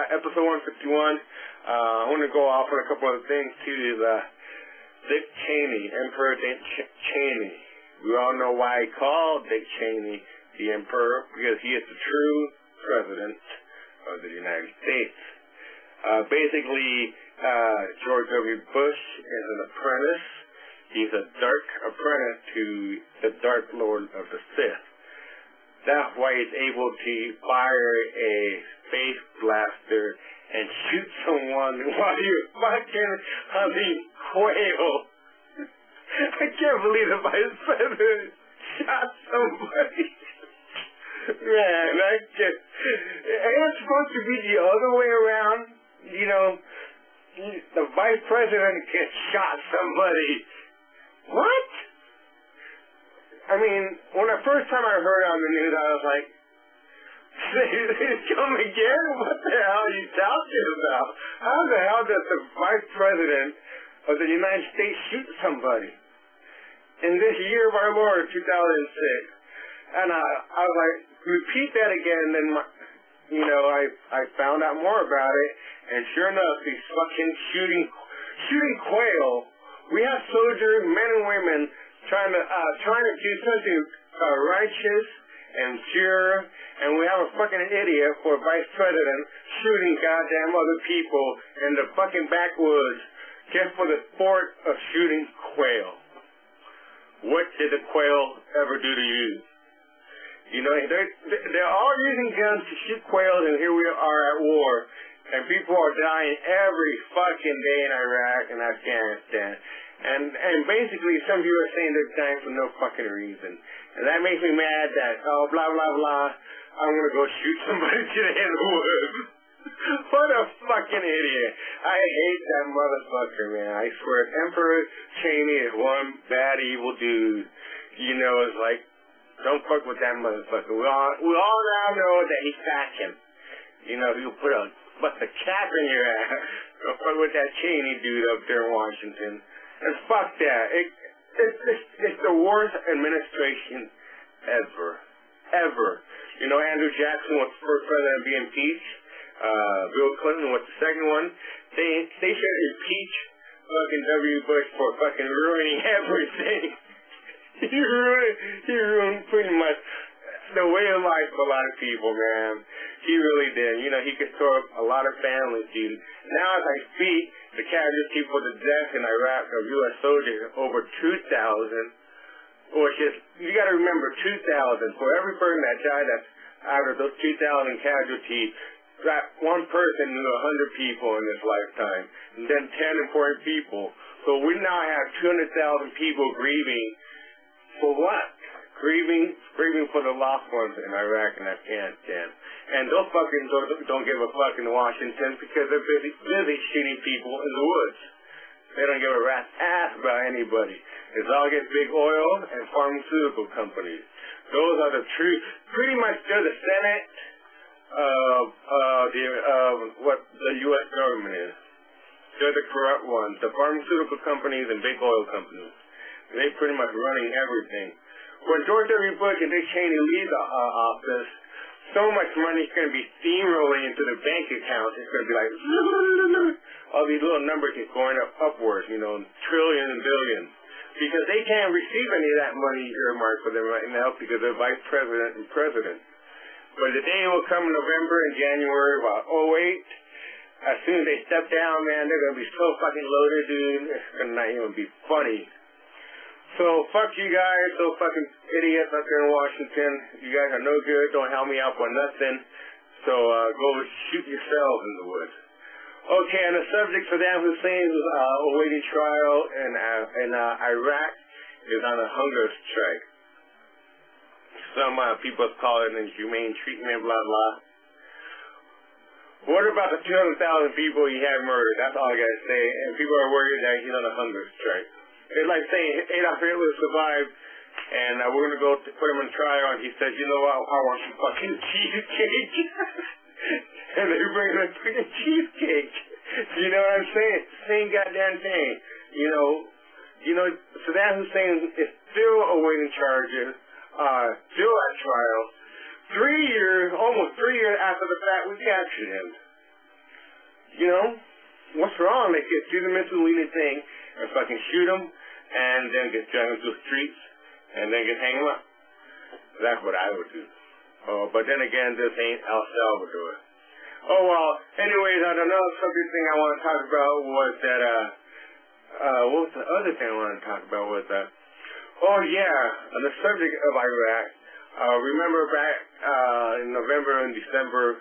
episode 151. I want to go off on a couple of things too. Is Dick Cheney, Emperor Dick Cheney. We all know why he called Dick Cheney the Emperor, because he is the true president of the United States. Basically, George W. Bush is an apprentice. He's a dark apprentice to the Dark Lord of the Sith. That's why he's able to fire a space blaster and shoot someone while you're fucking hunting quail. I can't believe the Vice President shot somebody. Man, I just... Ain't it supposed to be the other way around? You know, the Vice President gets shot somebody. What? I mean, when the first time I heard it on the news, I was like, come again? What the hell are you talking about? How the hell does the Vice President of the United States shoot somebody? In this year of our Lord, 2006. And I was like, repeat that again, and then, I found out more about it, and sure enough, he's fucking shooting quail. We have soldiers, men and women, trying to do something righteous and pure, and we have a fucking idiot for Vice President shooting goddamn other people in the fucking backwoods just for the sport of shooting quail. What did the quail ever do to you? You know, they're all using guns to shoot quails, and here we are at war, and people are dying every fucking day in Iraq and Afghanistan. And basically, some people are saying they're dying for no fucking reason. And that makes me mad that, blah, blah, blah, I'm going to go shoot somebody today in the woods. What a fucking idiot. I hate that motherfucker, man. I swear, Emperor Cheney is one bad, evil dude. You know, it's like, don't fuck with that motherfucker. We all now know that he's packing. You know, he'll bust a cap in your ass. Don't fuck with that Cheney dude up there in Washington. And fuck that. It's the worst administration ever. Ever. You know, Andrew Jackson was the first president to be impeached. Bill Clinton was the second one. They should impeach fucking W. Bush for fucking ruining everything. He ruined pretty much the way of life for a lot of people, man. He really did. You know, he could throw up a lot of families, dude. Now as I speak, the casualty for the death in Iraq of U.S. soldiers is over 2,000. Which is, you gotta remember, 2,000. For every person that died out of those 2,000 casualties, that one person knew 100 people in this lifetime. And then 10 important people. So we now have 200,000 people grieving. For what? Grieving for the lost ones in Iraq and Afghanistan. And those fuckers don't give a fuck in Washington because they're busy shooting people in the woods. They don't give a rat's ass about anybody. It's all against big oil and pharmaceutical companies. Those are the true, pretty much they're the Senate of what the U.S. government is. They're the corrupt ones. The pharmaceutical companies and big oil companies. They pretty much running everything. When George W. Bush and Dick Cheney leave the office, so much money is going to be steamrolling into the bank accounts. It's going to be like, all these little numbers are going upwards, you know, trillions and billions. Because they can't receive any of that money earmarked for them right now because they're vice president and president. But the day will come in November and January about 2008. As soon as they step down, man, they're going to be so fucking loaded, dude. It's going to not even be funny. So, fuck you guys, those fucking idiots up there in Washington. You guys are no good, don't help me out for nothing. So, go shoot yourselves in the woods. Okay, and the subject for Saddam Hussein's awaiting trial in Iraq is on a hunger strike. Some people call it inhumane treatment, blah, blah. What about the 200,000 people he had murdered? That's all I gotta say. And people are worried that he's on a hunger strike. It's like saying Adolf Hitler survived, and we're going to go to put him on trial, and he says, you know what, I want some fucking cheesecake. And they bring him a fucking cheesecake. You know what I'm saying? Same goddamn thing. You know, Saddam Hussein is still awaiting charges, still at trial. 3 years, almost 3 years after the fact, we captured him. you know, what's wrong? They get do the Mussolini thing and fucking shoot them and then get dragged into the streets and then get hang them up. That's what I would do. Oh, but then again, this ain't El Salvador. Oh, well, anyways, another subject thing I want to talk about was that, what was the other thing I wanted to talk about was that, oh, yeah, on the subject of Iraq, remember back in November and December,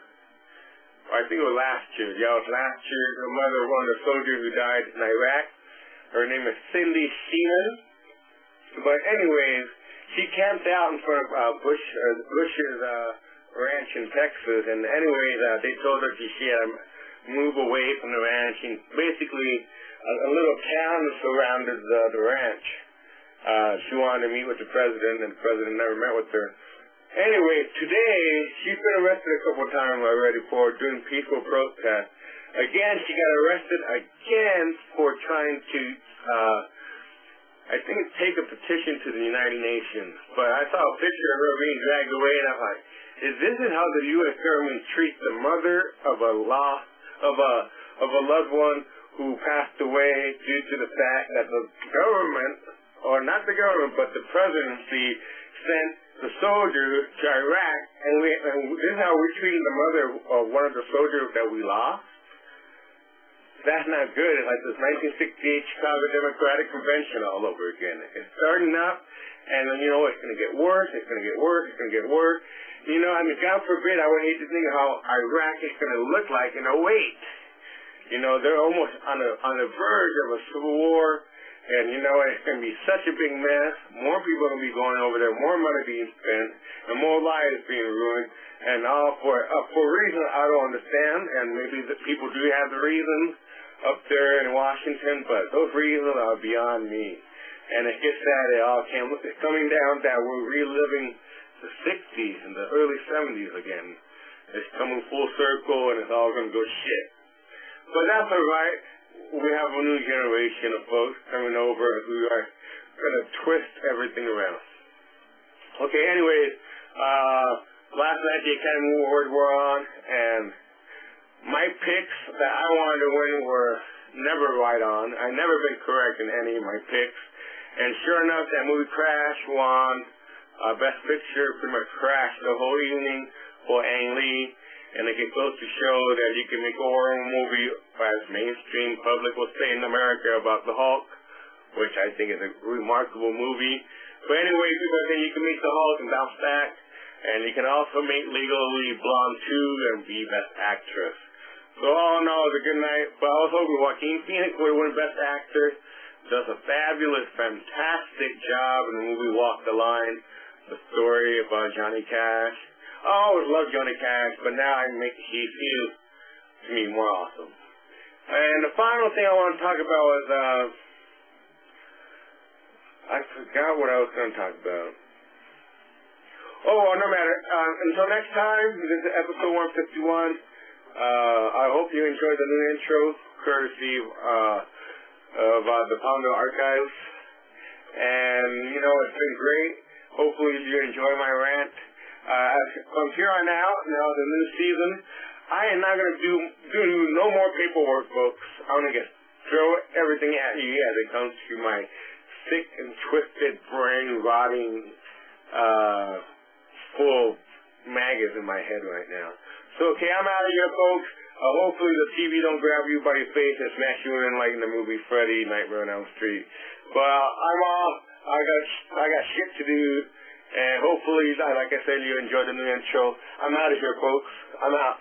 I think it was last year, yeah, it was last year, the mother of one of the soldiers who died in Iraq, her name is Cindy Sheehan, but anyways, she camped out in front of Bush's ranch in Texas, and anyways, they told her she had to move away from the ranch, and basically a little town surrounded the ranch. She wanted to meet with the president, and the president never met with her. Anyway, today, she's been arrested a couple of times already for doing peaceful protests. Again, she got arrested again for trying to, I think, take a petition to the United Nations. But I saw a picture of her being dragged away, and I'm like, is this how the U.S. government treats the mother of a loved one who passed away due to the fact that the government, or not the government, but the presidency sent the soldiers to Iraq, and this is how we're treating the mother of one of the soldiers that we lost? That's not good. It's like this 1968 Chicago Democratic Convention all over again. It's starting up, and you know, it's going to get worse, it's going to get worse, it's going to get worse. You know, I mean, God forbid, I would hate to think of how Iraq is going to look like in 08. You know, they're almost on the verge of a civil war, and you know, it's going to be such a big mess. More people are going to be going over there, more money being spent, and more lives being ruined, and all for reasons I don't understand, and maybe the people do have the reasons up there in Washington, but those reasons are beyond me. And it gets sad, it's coming down that we're reliving the 60s and the early 70s again. It's coming full circle, and it's all going to go shit. But that's all right. We have a new generation of folks coming over who are going to twist everything around. Okay, anyways, last night the Academy Awards were on, and my picks that I wanted to win were never right on. I've never been correct in any of my picks. And sure enough, that movie Crash won Best Picture, pretty much crashed the whole evening for Ang Lee. And it goes to show that you can make a horror movie, as mainstream public will say in America, about the Hulk, which I think is a remarkable movie. But anyway, people think you can make the Hulk and bounce back, and you can also make Legally Blonde 2 and be Best Actress. So all in all, it was a good night. But I was hoping Joaquin Phoenix would win Best Actor. Does a fabulous, fantastic job in the movie Walk the Line, the story about Johnny Cash. I always loved Johnny Cash, but now he feels to me more awesome. And the final thing I want to talk about was, I forgot what I was going to talk about. Oh, well, no matter. Until next time, this is episode 151. I hope you enjoyed the new intro, courtesy of the Pondo Archives. And, you know, it's been great. Hopefully you enjoy my rant. From here on out, now the new season, I am not going to do no more paperwork, folks. I'm going to throw everything at you as it comes to my sick and twisted brain rotting, full maggots in my head right now. So, okay, I'm out of here, folks. Hopefully the TV don't grab you by your face and smash you in like in the movie Freddy, Nightmare on Elm Street. But I'm off. I got shit to do. And hopefully, like I said, you enjoyed the new intro. I'm out of here, folks. I'm out.